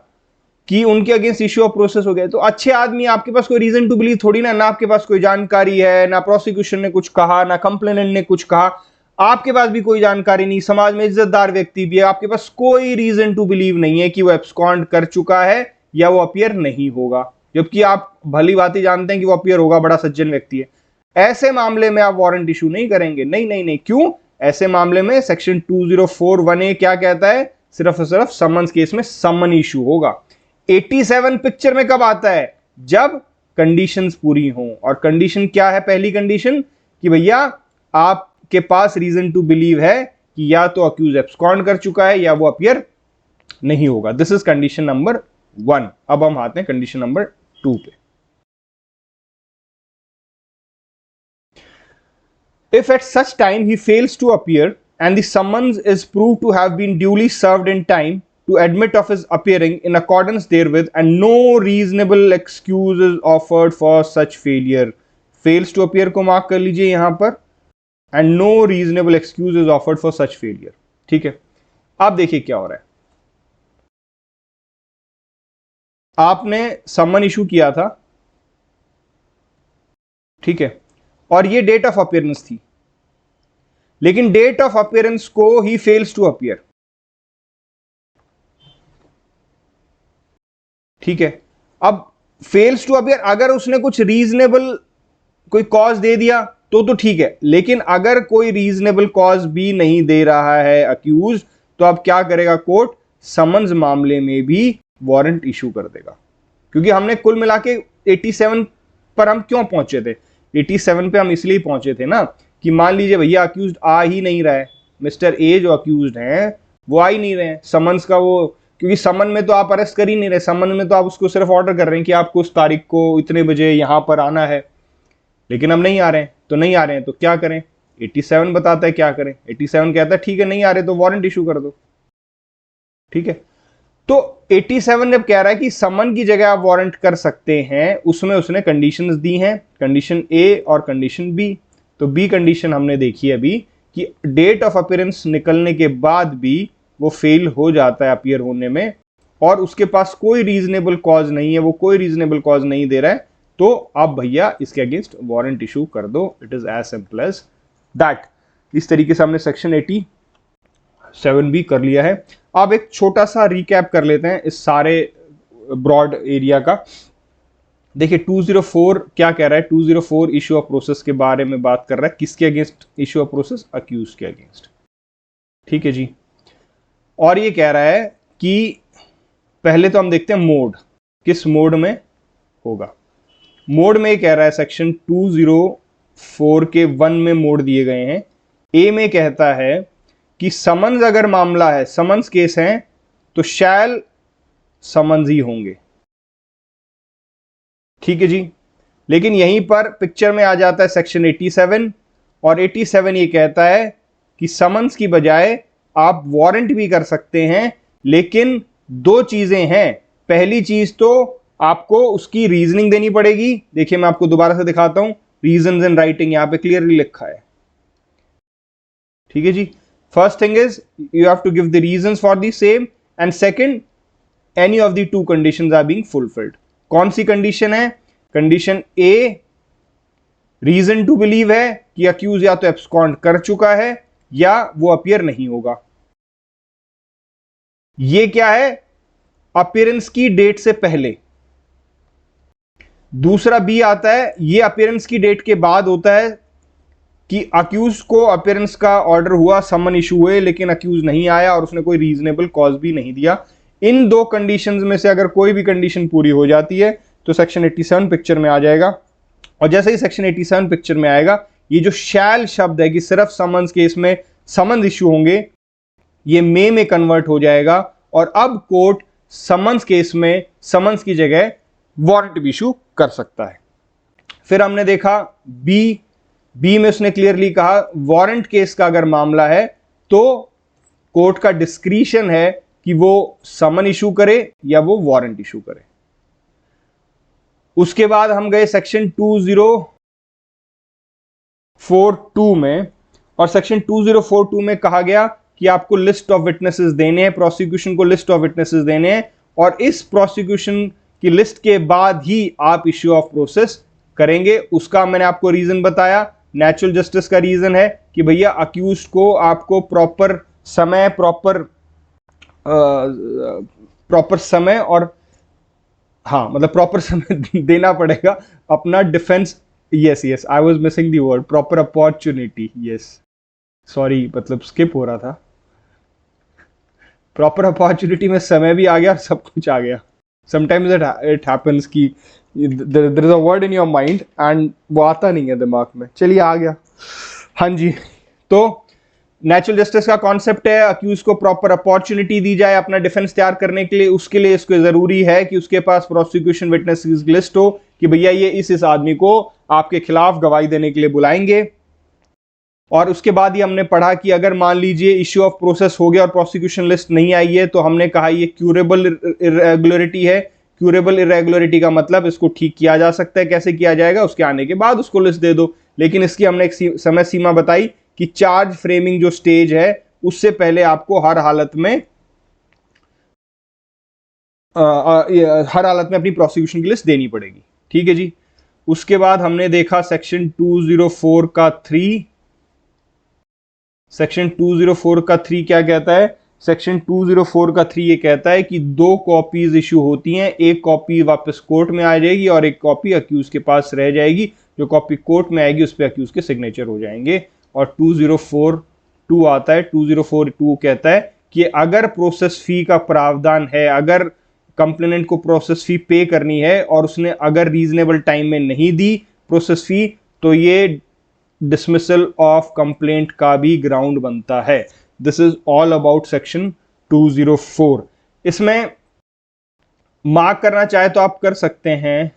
कि उनके अगेंस्ट इश्यू ऑफ प्रोसेस हो गया। तो अच्छे आदमी, आपके पास कोई रीजन टू बिलीव थोड़ी ना आपके पास कोई जानकारी है, ना प्रोसिक्यूशन ने कुछ कहा, ना कंप्लेनेंट ने कुछ कहा, आपके पास भी कोई जानकारी नहीं, समाज में इज्जतदार व्यक्ति भी है, आपके पास कोई रीजन टू बिलीव नहीं है कि वो एब्सकॉन्ड कर चुका है या वो अपीयर नहीं होगा, जबकि आप भली बात ही जानते हैं कि वो अपीयर होगा, बड़ा सज्जन व्यक्ति है। ऐसे मामले में आप वारंट इशू नहीं करेंगे, नहीं नहीं नहीं। क्यों? ऐसे मामले में सेक्शन 2041A क्या कहता है, सिर्फ और सिर्फ समन्स केस में समन इशू होगा। 87 पिक्चर में कब आता है, जब कंडीशंस पूरी हों। और कंडीशन क्या है, पहली कंडीशन कि भैया आपके पास रीजन टू बिलीव है कि या तो अक्यूज एब्सकॉन्ड कर चुका है या वो अपीयर नहीं होगा। This is condition number 1। अब हम आते हैं कंडीशन नंबर 2 पे। If at such time he fails to appear and the summons is proved to have been duly served in time to admit of his appearing in accordance therewith and no reasonable excuse is offered for such failure, fails to appear को mark कर लीजिए यहां पर, and no reasonable excuse is offered for such failure। ठीक है, अब देखिए क्या हो रहा है। आपने समन इशू किया था, ठीक है, और ये डेट ऑफ अपीयरेंस थी, लेकिन डेट ऑफ अपीयरेंस को ही फेल्स टू अपीयर। ठीक है, अब फेल्स टू अपीयर, अगर उसने कुछ रीजनेबल कोई कॉज दे दिया तो ठीक है, लेकिन अगर कोई रीजनेबल कॉज भी नहीं दे रहा है अक्यूज, तो अब क्या करेगा कोर्ट, समन्स मामले में भी वारंट इशू कर देगा। क्योंकि हमने कुल मिला के 87 पर हम क्यों पहुंचे थे, 87 पे हम इसलिए पहुंचे थे ना कि मान लीजिए भैया अक्यूज्ड आ ही नहीं रहा है, मिस्टर ए जो अक्यूज्ड हैं वो आ ही नहीं रहे हैं, समन्स का वो, क्योंकि समन में तो आप अरेस्ट कर ही नहीं रहे, समन में तो आप उसको सिर्फ ऑर्डर कर रहे हैं कि आपको उस तारीख को इतने बजे यहां पर आना है, लेकिन अब नहीं आ रहे हैं, तो नहीं आ रहे हैं तो क्या करें, 87 बताता है क्या करें, 87 कहता है ठीक है नहीं आ रहे तो वारंट इशू कर दो। ठीक है, तो 87 जब कह रहा है कि समन की जगह आप वारंट कर सकते हैं, उसमें उसने कंडीशंस दी हैं, कंडीशन ए और कंडीशन बी। तो बी कंडीशन हमने देखी है अभी कि डेट ऑफ अपीयरेंस निकलने के बाद भी वो फेल हो जाता है अपीयर होने में, और उसके पास कोई रीजनेबल कॉज नहीं है, वो कोई रीजनेबल कॉज नहीं दे रहा है, तो आप भैया इसके अगेंस्ट वारंट इशू कर दो। It is as simple as that. इस तरीके से हमने सेक्शन 87 भी कर लिया है। अब एक छोटा सा रिकैप कर लेते हैं इस सारे ब्रॉड एरिया का। देखिए 204 क्या कह रहा है, 204 इशू ऑफ प्रोसेस के बारे में बात कर रहा है। किसके against issue of process? Accused के अगेंस्ट। ठीक है जी। और ये कह रहा है कि पहले तो हम देखते हैं मोड, किस मोड में होगा। मोड में कह रहा है सेक्शन 204 के 1 में मोड दिए गए हैं। ए में कहता है कि समन्स अगर मामला है, समन्स केस है, तो शैल समन्स ही होंगे। ठीक है जी। लेकिन यहीं पर पिक्चर में आ जाता है सेक्शन 87, और 87 ये कहता है कि समन्स की बजाय आप वारंट भी कर सकते हैं, लेकिन दो चीजें हैं। पहली चीज तो आपको उसकी रीजनिंग देनी पड़ेगी। देखिए मैं आपको दोबारा से दिखाता हूं, रीजंस इन राइटिंग यहां पे क्लियरली लिखा है। ठीक है जी। First thing is you have to give the reasons for the same, and second any of the two conditions are being fulfilled. कौन सी कंडीशन है? Condition a, reason to believe है कि अक्यूज या तो एब्सकॉन्ड कर चुका है या वो अपीयर नहीं होगा। ये क्या है? अपीयरेंस की डेट से पहले। दूसरा बी आता है, ये अपीयरेंस की डेट के बाद होता है कि अक्यूज को अपीयरेंस का ऑर्डर हुआ, समन इशू हुए, लेकिन अक्यूज नहीं आया और उसने कोई रीजनेबल कॉज भी नहीं दिया। इन दो कंडीशंस में से अगर कोई भी कंडीशन पूरी हो जाती है तो सेक्शन 87 पिक्चर में आ जाएगा। और जैसे ही सेक्शन 87 पिक्चर में आएगा, ये जो शैल शब्द है कि सिर्फ समन्स केस में समन्स इशू होंगे, ये में कन्वर्ट हो जाएगा, और अब कोर्ट समन्स केस में समन्स की जगह वारंट भी इशू कर सकता है। फिर हमने देखा बी में उसने क्लियरली कहा वारंट केस का अगर मामला है तो कोर्ट का डिस्क्रिशन है कि वो समन इशू करे या वो वारंट इशू करे। उसके बाद हम गए सेक्शन 2042 में, और सेक्शन 2042 में कहा गया कि आपको लिस्ट ऑफ विटनेसेस देने हैं, प्रोसिक्यूशन को लिस्ट ऑफ विटनेसेस देने हैं, और इस प्रोसिक्यूशन की लिस्ट के बाद ही आप इश्यू ऑफ प्रोसेस करेंगे। उसका मैंने आपको रीजन बताया, नेचुरल जस्टिस का रीजन है कि भैया अक्यूज को आपको प्रॉपर समय और हाँ मतलब प्रॉपर समय देना पड़ेगा अपना defence. Yes I was missing the word, proper opportunity. Yes sorry, मतलब स्किप हो रहा था। प्रॉपर अपॉर्चुनिटी में समय भी आ गया और सब कुछ आ गया। समटाइम्स इट हैपेंस कि there is a word in your mind and वो आता नहीं है दिमाग में। चलिए आ गया। हाँ जी, तो नेचुरल जस्टिस का कॉन्सेप्ट है अक्यूज को प्रॉपर अपॉर्चुनिटी दी जाए अपना डिफेंस तैयार करने के लिए। उसके लिए इसको जरूरी है कि उसके पास प्रोसिक्यूशन विटनेसेस लिस्ट हो कि भैया ये इस आदमी को आपके खिलाफ गवाही देने के लिए बुलाएंगे। और उसके बाद ही हमने पढ़ा कि अगर मान लीजिए इश्यू ऑफ प्रोसेस हो गया और प्रोसिक्यूशन लिस्ट नहीं आई है, तो हमने कहा ये क्यूरेबल इरेगुलरिटी है। क्यूरेबल इरेगुलरिटी का मतलब इसको ठीक किया जा सकता है। कैसे किया जाएगा? उसके आने के बाद उसको लिस्ट दे दो। लेकिन इसकी हमने एक समय सीमा बताई कि चार्ज फ्रेमिंग जो स्टेज है उससे पहले आपको हर हालत में अपनी प्रोसिक्यूशन की लिस्ट देनी पड़ेगी। ठीक है जी। उसके बाद हमने देखा सेक्शन 204 का 3। सेक्शन 204 का 3 क्या कहता है? सेक्शन 204 का 3 ये कहता है कि 2 कॉपीज इशू होती हैं, एक कॉपी वापस कोर्ट में आ जाएगी और एक कॉपी अक्यूज के पास रह जाएगी। जो कॉपी कोर्ट में आएगी उस पर अक्यूज के सिग्नेचर हो जाएंगे। और 2042 आता है, 2042 कहता है कि अगर प्रोसेस फी का प्रावधान है, अगर कंप्लेनेंट को प्रोसेस फी पे करनी है और उसने अगर रीजनेबल टाइम में नहीं दी प्रोसेस फी, तो ये डिसमिसल ऑफ कंप्लेंट का भी ग्राउंड बनता है। This is all about section 204। इसमें मार्क करना चाहे तो आप कर सकते हैं,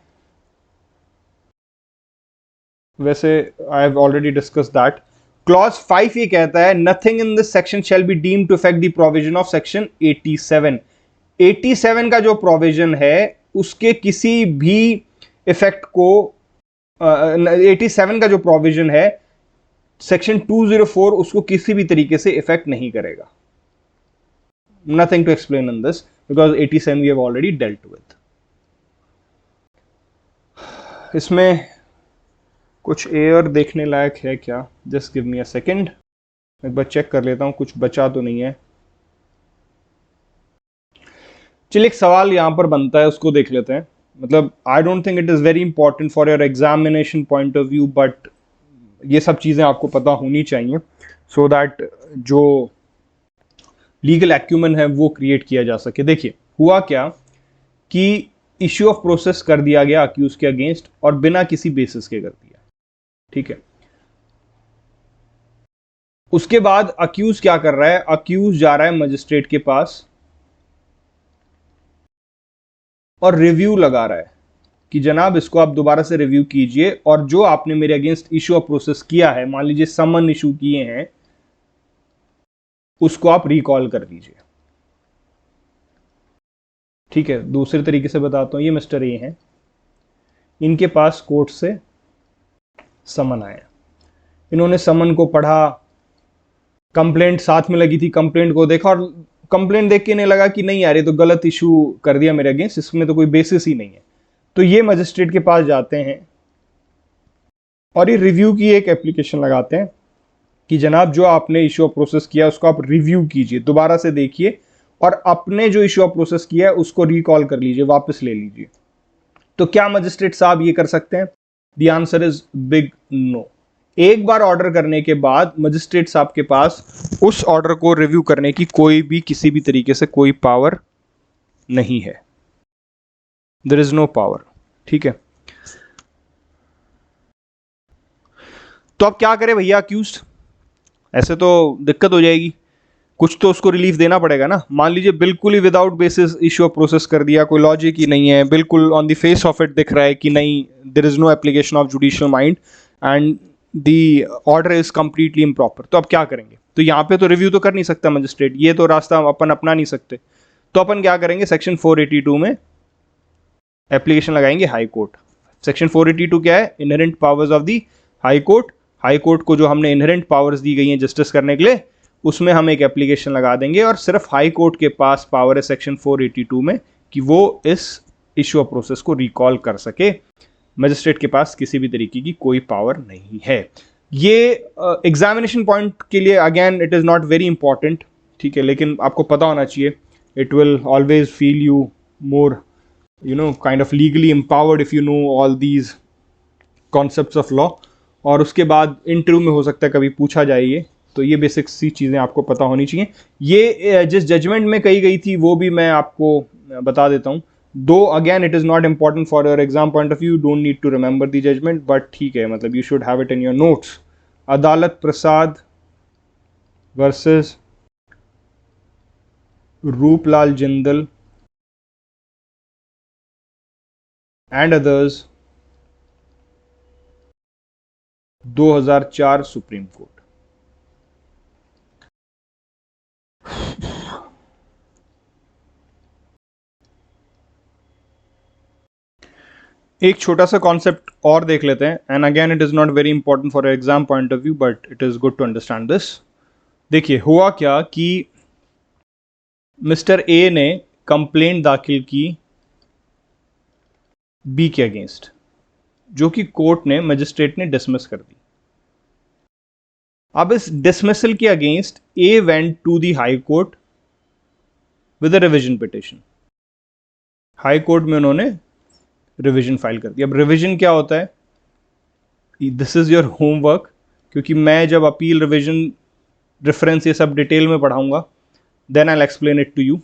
वैसे I have already discuss that. Clause 5 ये कहता है nothing in this section shall be deemed to effect the provision of section 87। 87 का जो प्रोविजन है उसके किसी भी इफेक्ट को 87 का जो प्रोविजन है सेक्शन 204 उसको किसी भी तरीके से इफेक्ट नहीं करेगा। nothing to explain in this because 87 we have already dealt with. इसमें कुछ एयर देखने लायक है क्या? Just give me a second, एक बार चेक कर लेता हूं कुछ बचा तो नहीं है। चलिए एक सवाल यहां पर बनता है, उसको देख लेते हैं। मतलब I don't think it is very important for your examination point of view, but ये सब चीज़ें आपको पता होनी चाहिए सो दैट जो लीगल एक्यूमेन है वो क्रिएट किया जा सके। देखिए हुआ क्या कि इश्यू ऑफ प्रोसेस कर दिया गया अक्यूज के अगेंस्ट और बिना किसी बेसिस के कर दिया, ठीक है। उसके बाद अक्यूज क्या कर रहा है? अक्यूज जा रहा है मजिस्ट्रेट के पास और रिव्यू लगा रहा है कि जनाब इसको आप दोबारा से रिव्यू कीजिए और जो आपने मेरे अगेंस्ट इश्यू ऑफ प्रोसेस किया है, मान लीजिए समन इशू किए हैं, उसको आप रिकॉल कर लीजिए, ठीक है। दूसरे तरीके से बताता हूं, ये मिस्टर ए हैं, इनके पास कोर्ट से समन आया, इन्होंने समन को पढ़ा, कंप्लेंट साथ में लगी थी, कंप्लेंट को देखा और कंप्लेंट देख के नहीं लगा कि नहीं यार ये तो गलत इशू कर दिया मेरे अगेंस्ट, इसमें तो कोई बेसिस ही नहीं है। तो ये मजिस्ट्रेट के पास जाते हैं और ये रिव्यू की एक एप्लीकेशन लगाते हैं कि जनाब जो आपने इशू ऑफ प्रोसेस किया उसको आप रिव्यू कीजिए, दोबारा से देखिए और अपने जो इशू ऑफ प्रोसेस किया है उसको रिकॉल कर लीजिए, वापस ले लीजिए। तो क्या मजिस्ट्रेट साहब ये कर सकते हैं? The answer is big no. एक बार ऑर्डर करने के बाद मजिस्ट्रेट साहब के पास उस ऑर्डर को रिव्यू करने की कोई भी किसी भी तरीके से कोई पावर नहीं है। देयर इज नो पावर, ठीक है। तो अब क्या करे भैया अक्यूज्ड? ऐसे तो दिक्कत हो जाएगी, कुछ तो उसको रिलीफ देना पड़ेगा ना। मान लीजिए बिल्कुल ही without basis issue of process कर दिया, कोई लॉजिक ही नहीं है, बिल्कुल on the face of it दिख रहा है कि नहीं there is no application of judicial mind and the order is completely improper. तो अब क्या करेंगे? तो यहाँ पे तो रिव्यू तो कर नहीं सकता मजिस्ट्रेट, ये तो रास्ता अपन अपना नहीं सकते। तो अपन क्या करेंगे? सेक्शन 482 में एप्लीकेशन लगाएंगे हाई कोर्ट। सेक्शन 482 क्या है? Inherent powers of the high court. High court को जो हमने इनहेरेंट पावर्स दी गई हैं जस्टिस करने के लिए, उसमें हम एक एप्लीकेशन लगा देंगे और सिर्फ हाई कोर्ट के पास पावर है सेक्शन 482 में कि वो इस इश्यू ऑफ प्रोसेस को रिकॉल कर सके। मजिस्ट्रेट के पास किसी भी तरीके की कोई पावर नहीं है। ये एग्जामिनेशन पॉइंट के लिए again it is not very important, ठीक है, लेकिन आपको पता होना चाहिए। It will always feel you more kind of legally empowered if you know all these concepts of law। और उसके बाद इंटरव्यू में हो सकता है कभी पूछा जाए ये, तो ये बेसिक सी चीज़ें आपको पता होनी चाहिए। ये जिस जजमेंट में कही गई थी वो भी मैं आपको बता देता हूँ। Though again it is not important for your exam point of view, don't need to remember the judgment, but ठीक है, मतलब you should have it in your notes. Adalat Prasad versus Rooplal Jindal and others 2004 supreme court. एक छोटा सा concept और देख लेते हैं, and again it is not very important for exam point of view but it is good to understand this. देखिए हुआ क्या कि मिस्टर ए ने कंप्लेंट दाखिल की बी के अगेंस्ट, जो कि कोर्ट ने मजिस्ट्रेट ने डिसमिस कर दी। अब इस डिसमिसल के against A went to the high court with a revision petition. High court में उन्होंने रिवीजन फाइल कर दी। अब रिवीजन क्या होता है? दिस इज योर होमवर्क, क्योंकि मैं जब अपील रिवीजन रेफरेंस ये सब डिटेल में पढ़ाऊंगा then I will explain it to you.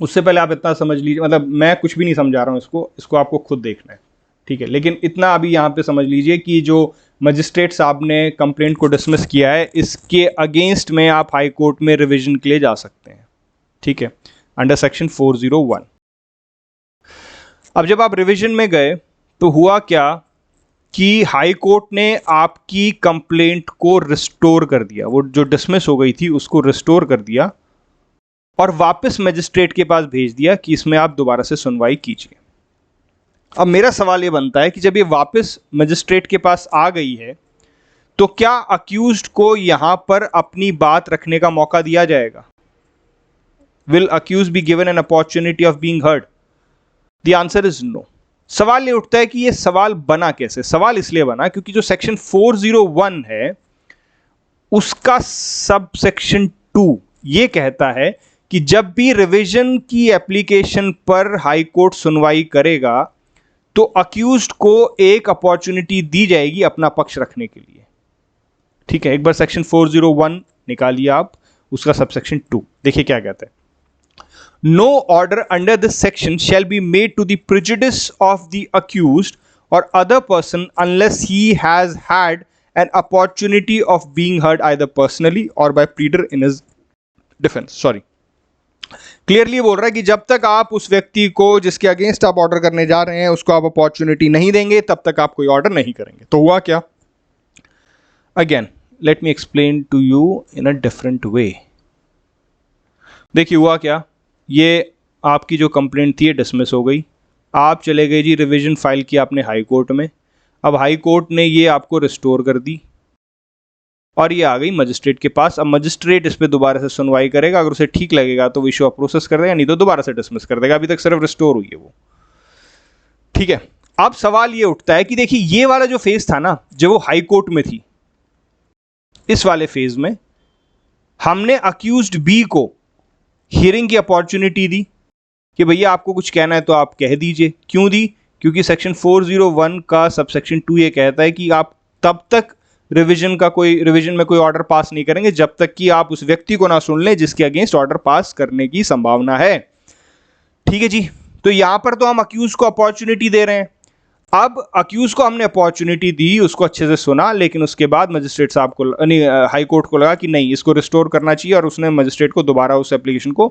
उससे पहले आप इतना समझ लीजिए, मतलब मैं कुछ भी नहीं समझा रहा हूँ, इसको आपको खुद देखना है, ठीक है। लेकिन इतना अभी यहाँ पे समझ लीजिए कि जो मजिस्ट्रेट साहब ने कंप्लेंट को डिसमिस किया है, इसके अगेंस्ट में आप हाई कोर्ट में रिवीजन के लिए जा सकते हैं, ठीक है, अंडर सेक्शन 401। अब जब आप रिवीजन में गए तो हुआ क्या कि हाई कोर्ट ने आपकी कंप्लेंट को रिस्टोर कर दिया, वो जो डिसमिस हो गई थी उसको रिस्टोर कर दिया और वापस मजिस्ट्रेट के पास भेज दिया कि इसमें आप दोबारा से सुनवाई कीजिए। अब मेरा सवाल ये बनता है कि जब ये वापस मजिस्ट्रेट के पास आ गई है तो क्या अक्यूज्ड को यहां पर अपनी बात रखने का मौका दिया जाएगा? Will accused be given an opportunity of being heard? The answer is no. सवाल ये उठता है कि ये सवाल बना कैसे? सवाल इसलिए बना क्योंकि जो सेक्शन 401 है उसका सब सेक्शन 2 ये कहता है कि जब भी रिवीजन की एप्लीकेशन पर हाई कोर्ट सुनवाई करेगा तो अक्यूज्ड को एक अपॉर्चुनिटी दी जाएगी अपना पक्ष रखने के लिए। ठीक है, एक बार सेक्शन 401 निकालिए आप, उसका सब सेक्शन 2 देखिए क्या कहता है। No order under this section shall be made to the prejudice of the accused or other person unless he has had an opportunity of being heard either personally or by pleader in his defense. Sorry. Clearly बोल रहा है कि जब तक आप उस व्यक्ति को जिसके अगेंस्ट आप ऑर्डर करने जा रहे हैं उसको आप अपॉर्चुनिटी नहीं देंगे तब तक आप कोई ऑर्डर नहीं करेंगे। तो हुआ क्या? Again let me explain to you in a different way. देखिए हुआ क्या, ये आपकी जो कंप्लेंट थी डिसमिस हो गई, आप चले गए जी रिवीजन फाइल की आपने हाई कोर्ट में। अब हाई कोर्ट ने ये आपको रिस्टोर कर दी और ये आ गई मजिस्ट्रेट के पास। अब मजिस्ट्रेट इस पर दोबारा से सुनवाई करेगा, अगर उसे ठीक लगेगा तो इशू ऑफ प्रोसेस कर देगा, नहीं तो दोबारा से डिसमिस कर देगा। अभी तक सिर्फ रिस्टोर हुई है वो। ठीक है, अब सवाल ये उठता है कि देखिए ये वाला जो फेज था ना, जब वो हाई कोर्ट में थी, इस वाले फेज में हमने अक्यूज्ड बी को हियरिंग की अपॉर्चुनिटी दी कि भैया आपको कुछ कहना है तो आप कह दीजिए। क्यों दी? क्योंकि सेक्शन 401 का सब सेक्शन 2 ये कहता है कि आप तब तक रिवीजन में कोई ऑर्डर पास नहीं करेंगे जब तक कि आप उस व्यक्ति को ना सुन लें जिसके अगेंस्ट ऑर्डर पास करने की संभावना है। ठीक है जी, तो यहां पर तो हम अक्यूज को अपॉर्चुनिटी दे रहे हैं। अब अक्यूज को हमने अपॉर्चुनिटी दी, उसको अच्छे से सुना, लेकिन उसके बाद मजिस्ट्रेट साहब को हाई कोर्ट को लगा कि नहीं इसको रिस्टोर करना चाहिए और उसने मजिस्ट्रेट को दोबारा उस एप्लीकेशन को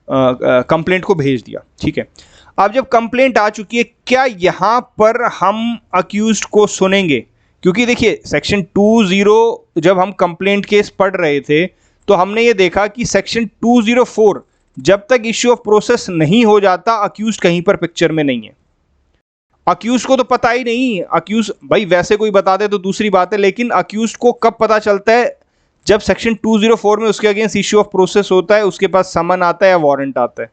कंप्लेंट को भेज दिया। ठीक है, अब जब कंप्लेंट आ चुकी है, क्या यहां पर हम अक्यूज्ड को सुनेंगे? क्योंकि देखिए सेक्शन 20 जब हम कंप्लेंट केस पढ़ रहे थे तो हमने ये देखा कि सेक्शन 204 जब तक इश्यू ऑफ प्रोसेस नहीं हो जाता अक्यूज्ड कहीं पर पिक्चर में नहीं है। अक्यूज को तो पता ही नहीं, अक्यूज भाई वैसे कोई बता दे तो दूसरी बात है, लेकिन अक्यूज को कब पता चलता है? जब सेक्शन 204 में उसके अगेंस्ट इश्यू ऑफ प्रोसेस होता है, उसके पास समन आता है या वारंट आता है।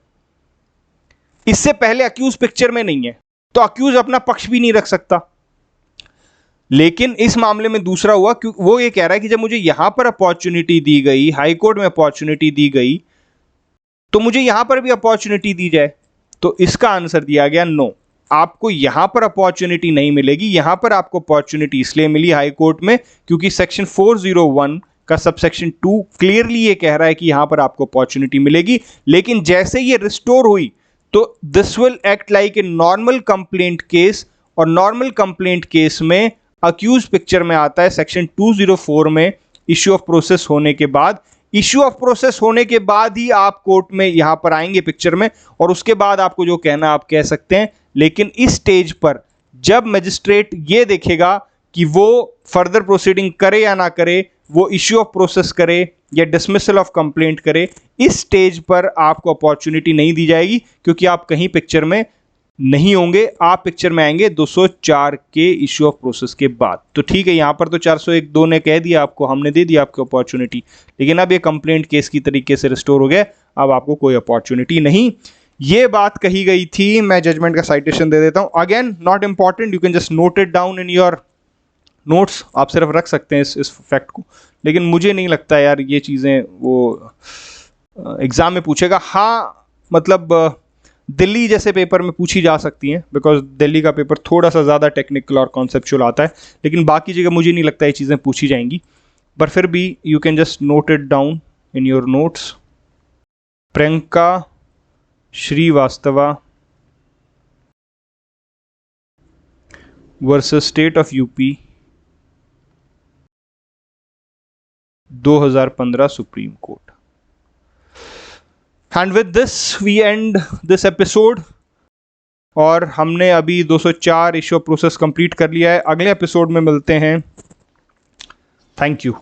इससे पहले अक्यूज पिक्चर में नहीं है तो अक्यूज अपना पक्ष भी नहीं रख सकता। लेकिन इस मामले में दूसरा हुआ, क्योंकि वो ये कह रहा है कि जब मुझे यहां पर अपॉर्चुनिटी दी गई, हाई कोर्ट में अपॉर्चुनिटी दी गई, तो मुझे यहां पर भी अपॉर्चुनिटी दी जाए। तो इसका आंसर दिया गया नो, आपको यहां पर अपॉर्चुनिटी नहीं मिलेगी। यहां पर आपको अपॉर्चुनिटी इसलिए मिली हाई कोर्ट में क्योंकि सेक्शन 401 का सबसेक्शन 2 क्लियरली ये कह रहा है कि यहां पर आपको अपॉर्चुनिटी मिलेगी। लेकिन जैसे ये रिस्टोर हुई तो this will act like a normal complaint case, और नॉर्मल कंप्लेंट केस में अक्यूज पिक्चर में आता है सेक्शन 204 में इश्यू ऑफ प्रोसेस होने के बाद। इश्यू ऑफ प्रोसेस होने के बाद ही आप कोर्ट में यहां पर आएंगे पिक्चर में, और उसके बाद आपको जो कहना आप कह सकते हैं। लेकिन इस स्टेज पर जब मजिस्ट्रेट ये देखेगा कि वो फर्दर प्रोसीडिंग करे या ना करे, वो इश्यू ऑफ प्रोसेस करे या डिसमिसल ऑफ कंप्लेंट करे, इस स्टेज पर आपको अपॉर्चुनिटी नहीं दी जाएगी क्योंकि आप कहीं पिक्चर में नहीं होंगे। आप पिक्चर में आएंगे 204 के इश्यू ऑफ प्रोसेस के बाद। तो ठीक है, यहां पर तो 401(2) ने कह दिया आपको, हमने दे दिया आपको अपॉर्चुनिटी, लेकिन अब ये कंप्लेंट केस की तरीके से रिस्टोर हो गया, अब आपको कोई अपॉर्चुनिटी नहीं। ये बात कही गई थी। मैं जजमेंट का साइटेशन दे देता हूं, again not important, you can just note it down in your notes. आप सिर्फ रख सकते हैं इस फैक्ट को, लेकिन मुझे नहीं लगता यार ये चीज़ें वो एग्जाम में पूछेगा। हाँ मतलब दिल्ली जैसे पेपर में पूछी जा सकती हैं, बिकॉज दिल्ली का पेपर थोड़ा सा ज़्यादा टेक्निकल और कॉन्सेप्चुअल आता है, लेकिन बाकी जगह मुझे नहीं लगता ये चीज़ें पूछी जाएंगी। पर फिर भी you can just note it down in your notes. Priyanka Srivastava versus state of UP 2015 supreme court. And with this we end this episode. और हमने अभी 204 इश्यू प्रोसेस कंप्लीट कर लिया है। अगले एपिसोड में मिलते हैं। Thank you.